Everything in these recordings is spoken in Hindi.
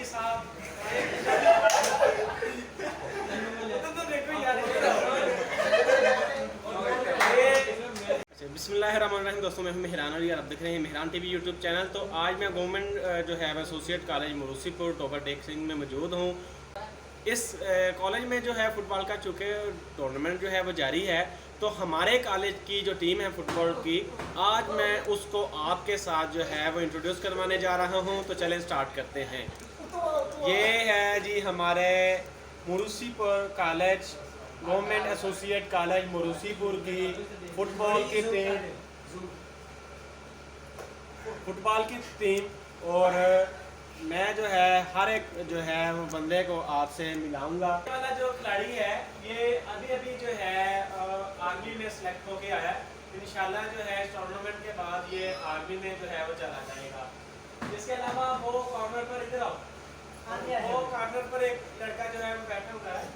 काली साहब तो देखो यार। अच्छा, बिस्मिल्लाहिर्रहमानिर्रहीम। दोस्तों मैं हूं मेहरान और आप देख रहे हैं मेहरान टीवी यूट्यूब चैनल। तो आज मैं गवर्नमेंट जो है एसोसिएट कॉलेज मुरूसीपुर टोबर टेक सिंह में मौजूद हूं। इस कॉलेज में जो है फ़ुटबॉल का चूँकि टूर्नामेंट जो है वो जारी है, तो हमारे कॉलेज की जो टीम है फ़ुटबॉल की, आज मैं उसको आपके साथ जो है वो इंट्रोड्यूस करवाने जा रहा हूं। तो चलें स्टार्ट करते हैं। ये है जी हमारे मुरूसीपुर कॉलेज, गवर्नमेंट एसोसिएट कॉलेज मुरूसीपुर की फ़ुटबॉल की टीम और मैं जो है हर एक जो है वो बंदे को आपसे मिलाऊंगा। वाला जो खिलाड़ी है ये अभी जो है आर्मी में सेलेक्ट होके आया है। इंशाल्लाह जो है टूर्नामेंट के बाद ये आर्मी में जो है वो चला जाएगा। इसके अलावा वो कॉर्नर पर इधर आओ, वो कॉर्नर पर एक लड़का जो है वो बैठा हुआ है।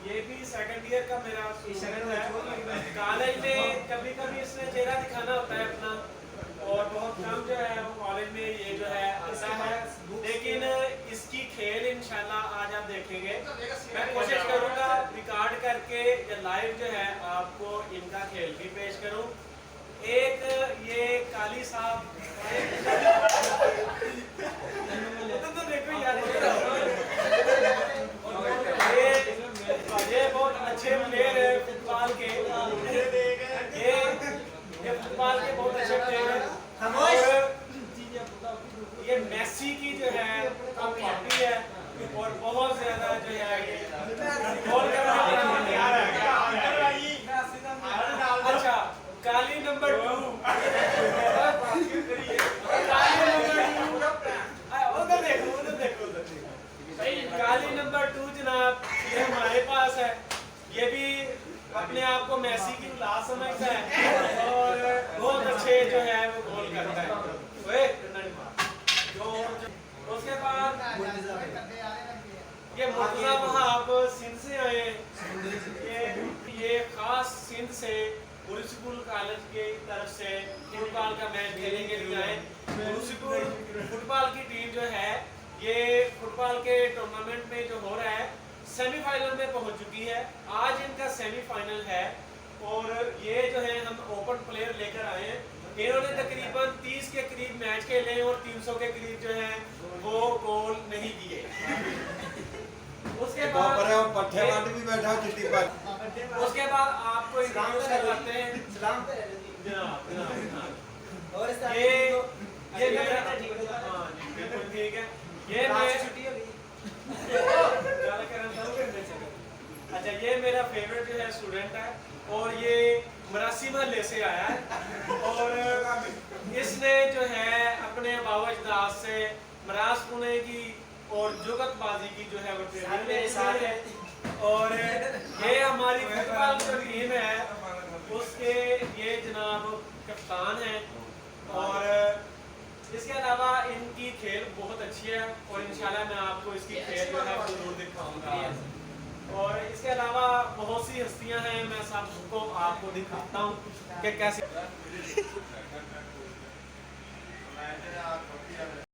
ये भी सेकंड ईयर का मेरा स्टूडेंट है। कॉलेज में कभी कभी इसने चेहरा दिखाना होता है अपना, और बहुत कम जो है वो कॉलेज में ये जो है आता है, लेकिन इसकी खेल इंशाल्लाह आज आप देखेंगे। मैं कोशिश करूंगा रिकॉर्ड करके या लाइव जो है आपको इनका खेल भी पेश करूं। एक ये काली साहब तो देखो यार, ये बहुत अच्छे प्लेयर है फुटबॉल के। ये फुटबॉल के बहुत अच्छे प्लेयर हैं। और ये मेसी की जो है कॉपी है और बहुत ज्यादा जो है ये गोल अच्छा काली नंबर 2 काली नंबर 2 जनाब, ये हमारे पास है। ये भी अपने आप को मेसी की औलाद समझता है और बहुत अच्छे जो है वो गोल करता है। उसके बाद ये मुर्तजा वहाब सिंध से आए। ये खास सिंध से मुरूसीपुर कॉलेज की तरफ से फुटबॉल का मैच खेलेंगे लिए आए। मुरूसीपुर फुटबॉल की टीम जो है ये फुटबॉल के टूर्नामेंट में जो हो रहा है सेमीफाइनल में पहुंच चुकी है। आज इनका सेमीफाइनल है और ये जो है हम ओपन प्लेयर लेकर आए हैं। इन्होंने तकरीबन 30 के करीब मैच खेले और 300 के करीब जो है वो गोल नहीं दिए। उसके बाद उसके बाद आपको इंट्रोड्यूस करवाते हैं। ये बिल्कुल ठीक है। ये अच्छा, ये मेरा फेवरेट जो है स्टूडेंट है और ये मरासी महल्ले से आया है और इसने जो है अपने बावजदाद से मरास पुणे की और जुगतबाजी की जो है वो ट्रेनिंग है। और ये हमारी फुटबॉल की टीम है, उसके ये जनाब कप्तान है। और इसके अलावा इनकी खेल बहुत अच्छी है और इंशाल्लाह मैं आपको इसकी खेल जो है जरूर दिखाऊंगा। और इसके अलावा बहुत सी हस्तियां हैं, मैं सबको आपको दिखाता हूँ कि कैसे